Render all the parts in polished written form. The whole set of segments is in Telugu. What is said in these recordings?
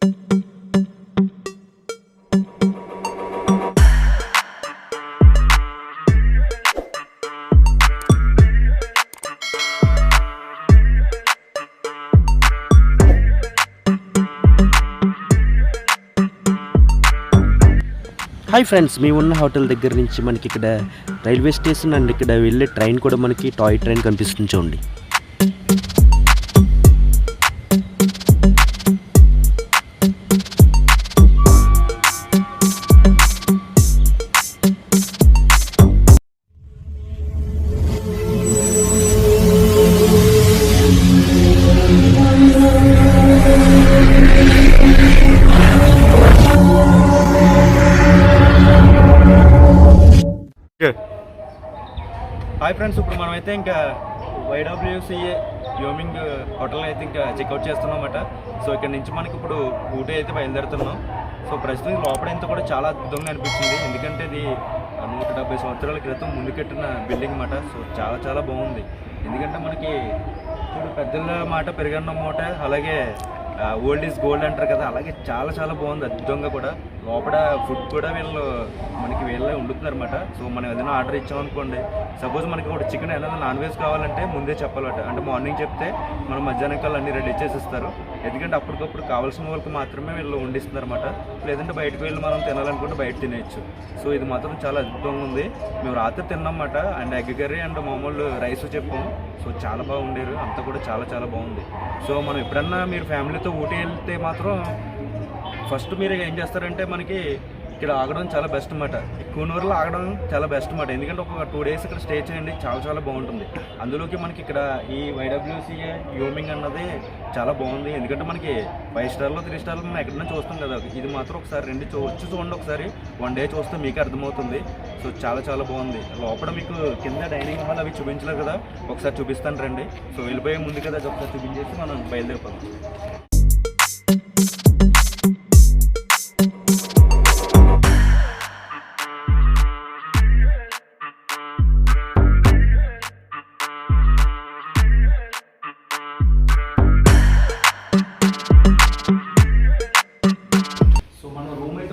హాయ్ ఫ్రెండ్స్, మేము ఉన్న హోటల్ దగ్గర నుంచి మనకి ఇక్కడ రైల్వే స్టేషన్ అండ్ ఇక్కడ వెళ్ళే ట్రైన్ కూడా మనకి టాయ్ ట్రైన్ కనిపిస్తుంది చూడండి. హాయ్ ఫ్రెండ్స్, ఇప్పుడు మనమైతే ఇంకా వైడబ్ల్యూసీఏ యోమింగ్ హోటల్ అయితే ఇంకా చెక్అవుట్ చేస్తున్నాం అన్నమాట. సో ఇక్కడ నుంచి మనకి ఇప్పుడు ఊటీ అయితే బయలుదేరుతున్నాం. సో ప్రస్తుతం లోపలంతా కూడా చాలా అద్భుతంగా అనిపించింది, ఎందుకంటే ఇది 170 సంవత్సరాల క్రితం ముందు కట్టిన బిల్డింగ్ అన్నమాట. సో చాలా చాలా బాగుంది, ఎందుకంటే మనకి ఇప్పుడు పెద్దల మాట పెరిగన్న మాట, అలాగే ఓల్డ్ ఈజ్ గోల్డ్ అంటారు కదా, అలాగే చాలా చాలా బాగుంది అద్భుతంగా కూడా. లోపల ఫుడ్ కూడా మనకి వీళ్ళే వండుతున్నారు అనమాట. సో మనం ఏదైనా ఆర్డర్ ఇచ్చామనుకోండి, సపోజ్ మనకి ఒక చికెన్ ఏదైనా నాన్ వెజ్ కావాలంటే ముందే చెప్పాలట, అంటే మార్నింగ్ చెప్తే మనం మధ్యాహ్నం కల్లా అన్నీ రెడీ చేసిస్తారు. ఎందుకంటే అప్పటికప్పుడు కావాల్సిన వాళ్ళకి మాత్రమే వీళ్ళు వండిస్తున్నారు అనమాట. లేదంటే బయటకు వెళ్ళి మనం తినాలనుకుంటే బయట తినేయచ్చు. సో ఇది మాత్రం చాలా అద్భుతంగా ఉంది. మేము రాత్రి తిన్నామన్నమాట, అండ్ ఎగ్ కర్రీ అండ్ మామూలు రైస్ చెప్పాము. సో చాలా బాగుండేరు, అంతా కూడా చాలా చాలా బాగుంది. సో మనం ఎప్పుడన్నా మీరు ఫ్యామిలీతో ఊటీ వెళ్తే మాత్రం ఫస్ట్ మీరు ఏం చేస్తారంటే, మనకి ఇక్కడ ఆగడం చాలా బెస్ట్ అన్నమాట. కూనూరులో ఆగడం చాలా బెస్ట్ అన్నమాట, ఎందుకంటే ఒక 2 days ఇక్కడ స్టే చేయండి, చాలా చాలా బాగుంటుంది. అందులోకి మనకి ఇక్కడ ఈ వైడబ్ల్యూసీఏ యోమింగ్ అన్నది చాలా బాగుంది, ఎందుకంటే మనకి 5 స్టార్లో 3 స్టార్లో మనం ఎక్కడైనా చూస్తాం కదా, ఇది మాత్రం ఒకసారి రండి, చూడండి ఒకసారి, 1 day చూస్తే మీకు అర్థమవుతుంది. సో చాలా చాలా బాగుంది. లోపల మీకు కింద డైనింగ్ హాల్ అవి చూపించలేదు కదా, ఒకసారి చూపిస్తాను రండి. సో వెళ్ళిపోయే ముందు కదా ఒకసారి చూపించేసి మనం బయలుదేరిపోతాం.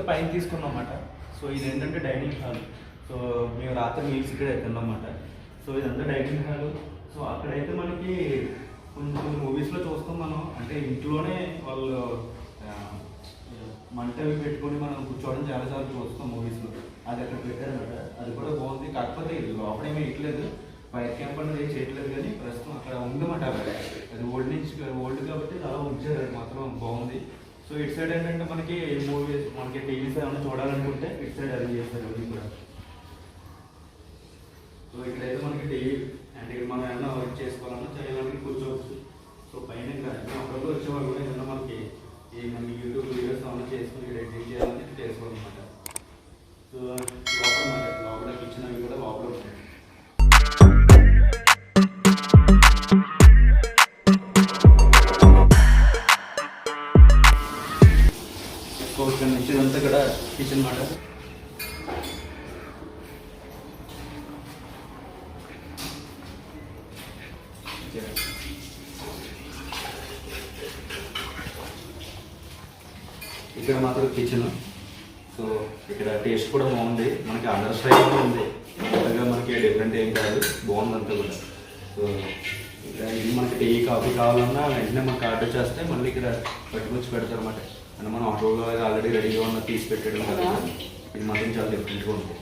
పైన తీసుకున్నాం అన్నమాట. సో ఇదేంటంటే డైనింగ్ హాల్. సో మేము రాత్రి మీల్స్ ఇక్కడ తిన్నాం అన్నమాట. సో ఇదంతా డైనింగ్ హాల్. సో అక్కడైతే మనకి కొన్ని మూవీస్లో చూస్తాం మనం, అంటే ఇంట్లోనే వాళ్ళు మంట అవి పెట్టుకొని మనం కూర్చోవడం చాలాసార్లు చూస్తాం మూవీస్లో. అది అక్కడ పెట్టారన్నమాట, అది కూడా బాగుంది. కాకపోతే లోపడేమీ వేయట్లేదు, ఫైర్ క్యాంప్ అనేది ఏం చేయట్లేదు, కానీ ప్రస్తుతం అక్కడ ఉందన్నమాట. అది ఓల్డ్ కాబట్టి అలా ఉంచారు, అది మాత్రం బాగుంది. సో ఇటు సైడ్ ఏంటంటే మనకి మూవీస్, మనకి టీవీస్ ఏమైనా చూడాలనుకుంటే ఇటు సైడ్ అరేంజ్ చేస్తారు అది కూడా. సో ఇక్కడైతే మనకి టీవీ, అంటే మనం ఏమైనా వర్క్ చేసుకోవాలన్నా చేయాలని కూర్చోవచ్చు. సో పైన ఇంకా అప్పుడప్పుడు వచ్చేవాళ్ళు కూడా ఏదైనా మనకి యూట్యూబ్ వీడియోస్ ఏమైనా చేసుకుని ఇక్కడ ఎడిట్ చేయాలని చేసుకోవాలన్నమాట. సో లోపల కిచెన్ అవి కూడా లోపల ఉంటాయి. ఇక్కడ నుంచి ఇదంతా కూడా కిచెన్ మాట. ఇక్కడ మాత్రం కిచెన్. సో ఇక్కడ టేస్ట్ కూడా బాగుంది, మనకి ఆంధ్ర స్టైల్ ఉంది, కొత్తగా మనకి డిఫరెంట్ ఏం కాదు, బాగుంది అంతా కూడా. సో ఇక్కడ ఇది మనకి టీ కాఫీ కావాలన్నా వెంటనే మనకు ఆర్డర్ చేస్తే మళ్ళీ ఇక్కడ పట్టుకొచ్చి పెడతారు అన్నమాట. అంటే మనం ఆటోలో ఆల్రెడీ రెడీగా ఉన్న తీసి పెట్టడం కదా, ఇది మాత్రం చాలా డిఫరెంట్గా ఉంది.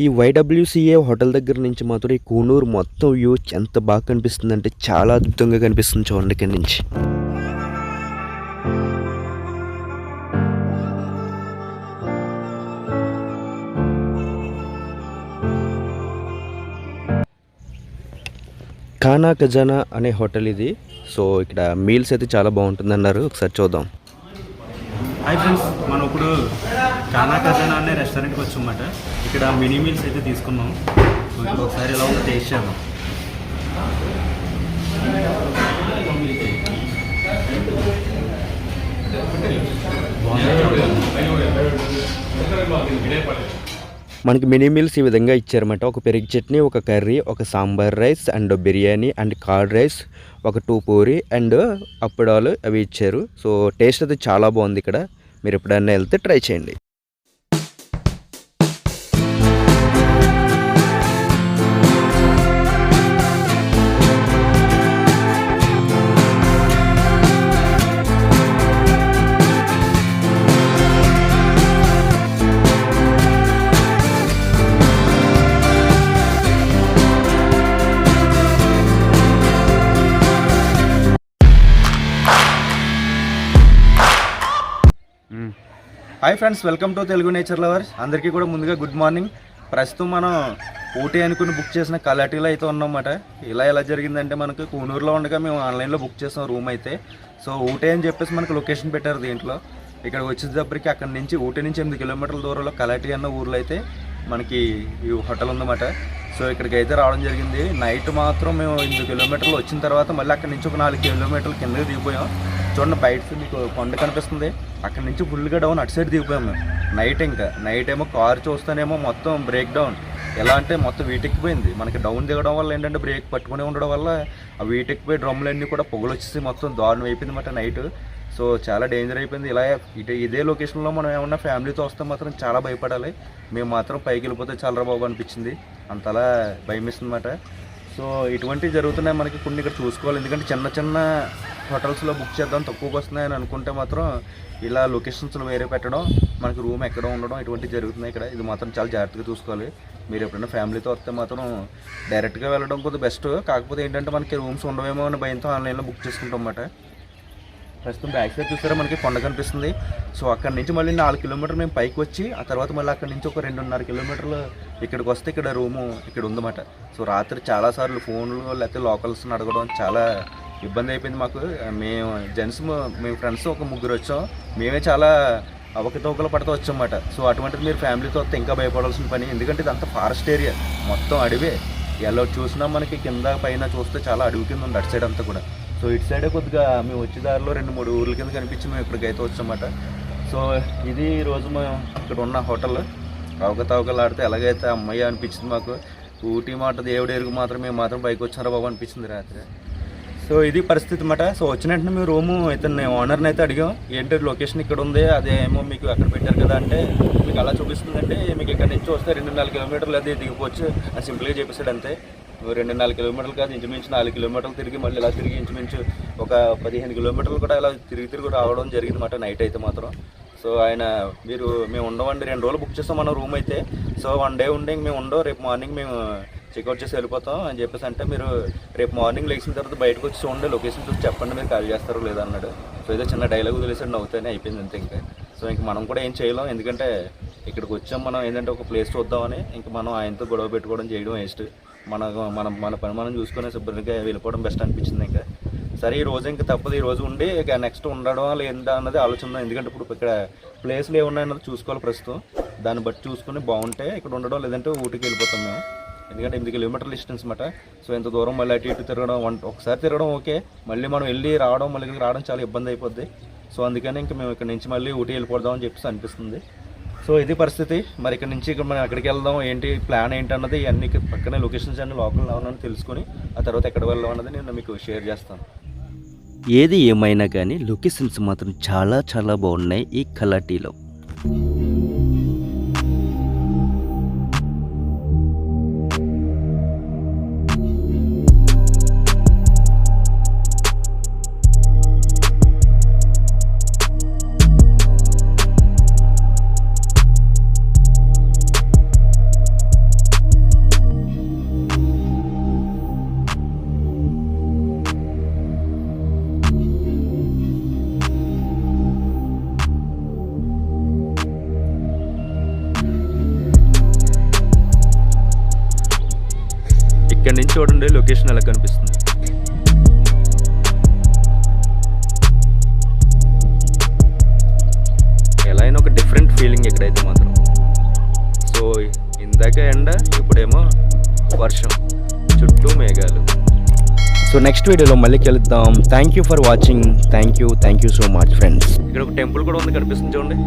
ఈ వైడబ్ల్యూసీఏ హోటల్ దగ్గర నుంచి మాత్రం ఈ కూనూరు మొత్తం వ్యూ ఎంత బాగా కనిపిస్తుంది అంటే చాలా అద్భుతంగా కనిపిస్తుంది చూడండి ఇక్కడి నుంచి. ఖానా ఖజానా అనే హోటల్ ఇది. సో ఇక్కడ మీల్స్ అయితే చాలా బాగుంటుంది అన్నారు, ఒకసారి చూద్దాం. హాయ్ ఫ్రెండ్స్, మనం ఇప్పుడు ఖానా ఖజానా అనే రెస్టారెంట్కి వచ్చామన్నమాట. ఇక్కడ మినీ మీల్స్ అయితే తీసుకున్నాం. సో ఇప్పుడు ఒకసారి ఎలా ఉందో టేస్ట్ చేద్దాం. మనకి మినీ మీల్స్ ఈ విధంగా ఇచ్చారన్నమాట. ఒక పెరుగు చట్నీ, ఒక కర్రీ, ఒక sambar rice and biryani and curd rice, ఒక 2 పూరి అండ్ అప్పడాలు అవి ఇచ్చారు. సో టేస్ట్ అయితే చాలా బాగుంది. ఇక్కడ మీరు ఎప్పుడైనా వెళ్తే ట్రై చేయండి. Hi friends, welcome to Telugu nature lovers. అందరికీ కూడా ముందుగా గుడ్ మార్నింగ్. ప్రస్తుతం మనం ఊటీ అనుకుని బుక్ చేసిన కలాటీలో అయితే ఉన్నామన్నమాట. ఎలా జరిగిందంటే మనకు కూనూరులో ఉండగా మేము ఆన్లైన్లో బుక్ చేసాం రూమ్ అయితే. సో ఊటీ అని చెప్పేసి మనకు లొకేషన్ పెట్టారు దీంట్లో. ఇక్కడ వచ్చేటప్పటికి అక్కడ నుంచి ఊటీ నుంచి 8 కిలోమీటర్ల దూరంలో కలాటీ అన్న ఊర్లో అయితే మనకి ఈ హోటల్ ఉందన్నమాట. సో ఇక్కడికి అయితే రావడం జరిగింది. నైట్ మాత్రం మేము 8 కిలోమీటర్లు వచ్చిన తర్వాత మళ్ళీ అక్కడి నుంచి ఒక 4 కిలోమీటర్ల కిందకి దిగిపోయాం. చూడండి, బయట మీకు కొండ కనిపిస్తుంది. అక్కడి నుంచి ఫుల్గా డౌన్ అటు సైడ్ దిగిపోయాం మేము. నైట్ ఏమో కారు చూస్తేనేమో మొత్తం బ్రేక్ డౌన్. ఎలా అంటే మొత్తం వీటెక్కిపోయింది. మనకి డౌన్ దిగడం వల్ల ఏంటంటే బ్రేక్ పట్టుకుని ఉండడం వల్ల ఆ వీటెక్కిపోయి డ్రమ్లన్నీ కూడా పొగలు వచ్చేసి మొత్తం దారుణం అయిపోయింది అన్నమాట నైట్. సో చాలా డేంజర్ అయిపోయింది. ఇలా ఇదే లొకేషన్లో మనం ఏమన్నా ఫ్యామిలీతో వస్తే మాత్రం చాలా భయపడాలి. మేము మాత్రం పైకి వెళ్ళిపోతే చాలా బాబు అనిపించింది. అంతలా భయం ఇస్తుందన్నమాట. సో ఇటువంటివి జరుగుతున్నాయి మనకి కొన్ని ఇక్కడ చూసుకోవాలి. ఎందుకంటే చిన్న హోటల్స్లో బుక్ చేద్దాం తక్కువకి వస్తున్నాయని అనుకుంటే మాత్రం ఇలా లొకేషన్స్లో వేరే పెట్టడం, మనకి రూమ్ ఎక్కడ ఉండడం ఇటువంటివి జరుగుతున్నాయి ఇక్కడ. ఇది మాత్రం చాలా జాగ్రత్తగా చూసుకోవాలి. మీరు ఎప్పుడైనా ఫ్యామిలీతో వస్తే మాత్రం డైరెక్ట్గా వెళ్ళడం కొద్దిగా బెస్ట్. కాకపోతే ఏంటంటే మనకి రూమ్స్ ఉండవేమో అని భయంతో ఆన్లైన్లో బుక్ చేసుకుంటాం అన్నమాట. ప్రస్తుతం బ్యాక్ సైడ్ చూసారా మనకి కొండ కనిపిస్తుంది. సో అక్కడి నుంచి మళ్ళీ 4 కిలోమీటర్లు మేము పైకి వచ్చి ఆ తర్వాత మళ్ళీ అక్కడి నుంచి ఒక 2.5 కిలోమీటర్లు ఇక్కడికి వస్తే ఇక్కడ రూము ఇక్కడ ఉందన్నమాట. సో రాత్రి చాలాసార్లు ఫోన్లు లేకపోతే లోకల్స్ని అడగడం చాలా ఇబ్బంది అయిపోయింది మాకు. మేము ఫ్రెండ్స్ ఒక 3 వచ్చాం. మేమే చాలా అవకతవకలు పడుతూ వచ్చామన్నమాట. సో అటువంటిది మీరు ఫ్యామిలీతో వస్తే ఇంకా భయపడాల్సిన పని. ఎందుకంటే ఇదంతా ఫారెస్ట్ ఏరియా, మొత్తం అడవే. ఎలా చూసినా మనకి కింద పైన చూస్తే చాలా అడవి కింద ఉంది అటు సైడ్ అంతా కూడా. సో ఇటు సైడే కొద్దిగా మేము వచ్చే దారిలో 2-3 ఊర్ల కింద కనిపించి మేము ఇక్కడికైతే వచ్చామన్నమాట. సో ఇది ఈరోజు మేము ఇక్కడ ఉన్న హోటల్. అవకతవకలు ఆడితే ఎలాగైతే అమ్మయ్య అనిపించింది మాకు. ఊటీ మాట దేవుడు ఎరుగు మాత్రం మేము మాత్రం బైక్ వచ్చారా బాబు అనిపించింది రాత్రి. సో ఇది పరిస్థితి అన్నమాట. సో వచ్చిన వెంటనే మేము రూము అయితే ఓనర్ని అయితే అడిగాం, ఏంటి లొకేషన్ ఇక్కడ ఉంది, అదేమో మీకు అక్కడ పెట్టారు కదా అంటే మీకు అలా చూపిస్తుందంటే మీకు ఇక్కడ నుంచి వస్తే 2-4 కిలోమీటర్లు అది దిగిపోవచ్చు అని సింపుల్గా చెప్పేసాడు. అంతే. 2-4 కిలోమీటర్లు కాదు, ఇంచుమించు 4 కిలోమీటర్లు తిరిగి మళ్ళీ ఇలా తిరిగి ఇంచుమించు ఒక 15 కిలోమీటర్లు కూడా ఇలా తిరిగి రావడం జరిగింది అన్నమాట నైట్ అయితే మాత్రం. సో మేము ఉండవండి, 2 రోజులు బుక్ చేస్తాం మన రూమ్ అయితే. సో 1 డే ఉండే మేము ఉండవు, రేపు మార్నింగ్ మేము చెక్అవుట్ చేసి వెళ్ళిపోతాం అని చెప్పేసి అంటే మీరు రేపు మార్నింగ్ లేచిన తర్వాత బయటకు వచ్చి చూడండి, లొకేషన్ చూసి చెప్పండి మీరు కాల్ చేస్తారో లేదా అన్నాడు. సో ఏదో చిన్న డైలాగ్ వదిలేసాడు, నవ్వుతానే అయిపోయింది అంతే. సో ఇంక మనం కూడా ఏం చేయలేం, ఎందుకంటే ఇక్కడికి వచ్చాం మనం ఏంటంటే ఒక ప్లేస్ చూద్దామని. ఇంక మనం ఆయనతో గొడవ పెట్టుకోవడం చేయడం వేస్ట్. మన పని మనం చూసుకునే శుభ్రంగా వెళ్ళిపోవడం బెస్ట్ అనిపించింది. ఇంకా సరే ఈ రోజు ఇంకా తప్పదు, ఈ రోజు ఉండి ఇక నెక్స్ట్ ఉండడం లేదా అన్నది ఆలోచన. ఎందుకంటే ఇప్పుడు ఇక్కడ ప్లేస్లు ఏమున్నాయన్నది చూసుకోవాలి ప్రస్తుతం. దాన్ని బట్టి చూసుకుని బాగుంటే ఇక్కడ ఉండడం, లేదంటే ఊటీకి వెళ్ళిపోతాం మేము. ఎందుకంటే 8 కిలోమీటర్ల డిస్టెన్స్ అన్నమాట. సో ఇంత దూరం మళ్ళీ అటు ఇటు తిరగడం, ఒకసారి తిరగడం ఓకే, మళ్ళీ మనం వెళ్ళి రావడం మళ్ళీ రావడం చాలా ఇబ్బంది అయిపోద్ది. సో అందుకని ఇంకా మేము ఇక్కడ నుంచి మళ్ళీ ఊటీ వెళ్ళిపోదాం అని చెప్పేసి అనిపిస్తుంది. సో ఇది పరిస్థితి. మరి ఇక్కడ నుంచి మనం ఎక్కడికి వెళ్దాం, ఏంటి ప్లాన్ ఏంటి అన్నది అన్ని పక్కనే లొకేషన్స్ అన్ని లోకల్ ఉన్నాయని తెలుసుకొని ఆ తర్వాత ఎక్కడ వెళ్దాం అన్నది నేను మీకు షేర్ చేస్తాను. ఏది ఏమైనా కానీ లొకేషన్స్ మాత్రం చాలా చాలా బాగున్నాయి ఈ కలాటీలో. నుంచి చూడండి లొకేషన్ ఎలా కనిపిస్తుంది. ఎలా అయినా ఒక డిఫరెంట్ ఫీలింగ్ ఇక్కడైతే మాత్రం. సో ఇందాక ఎండ, ఇప్పుడేమో వర్షం, చుట్టూ మేఘాలు. సో నెక్స్ట్ వీడియోలో మళ్ళీ కలుద్దాం. Thank you for watching. Thank you so much friends. ఇక్కడ ఒక టెంపుల్ కూడా ఉంది, కనిపిస్తుంది చూడండి.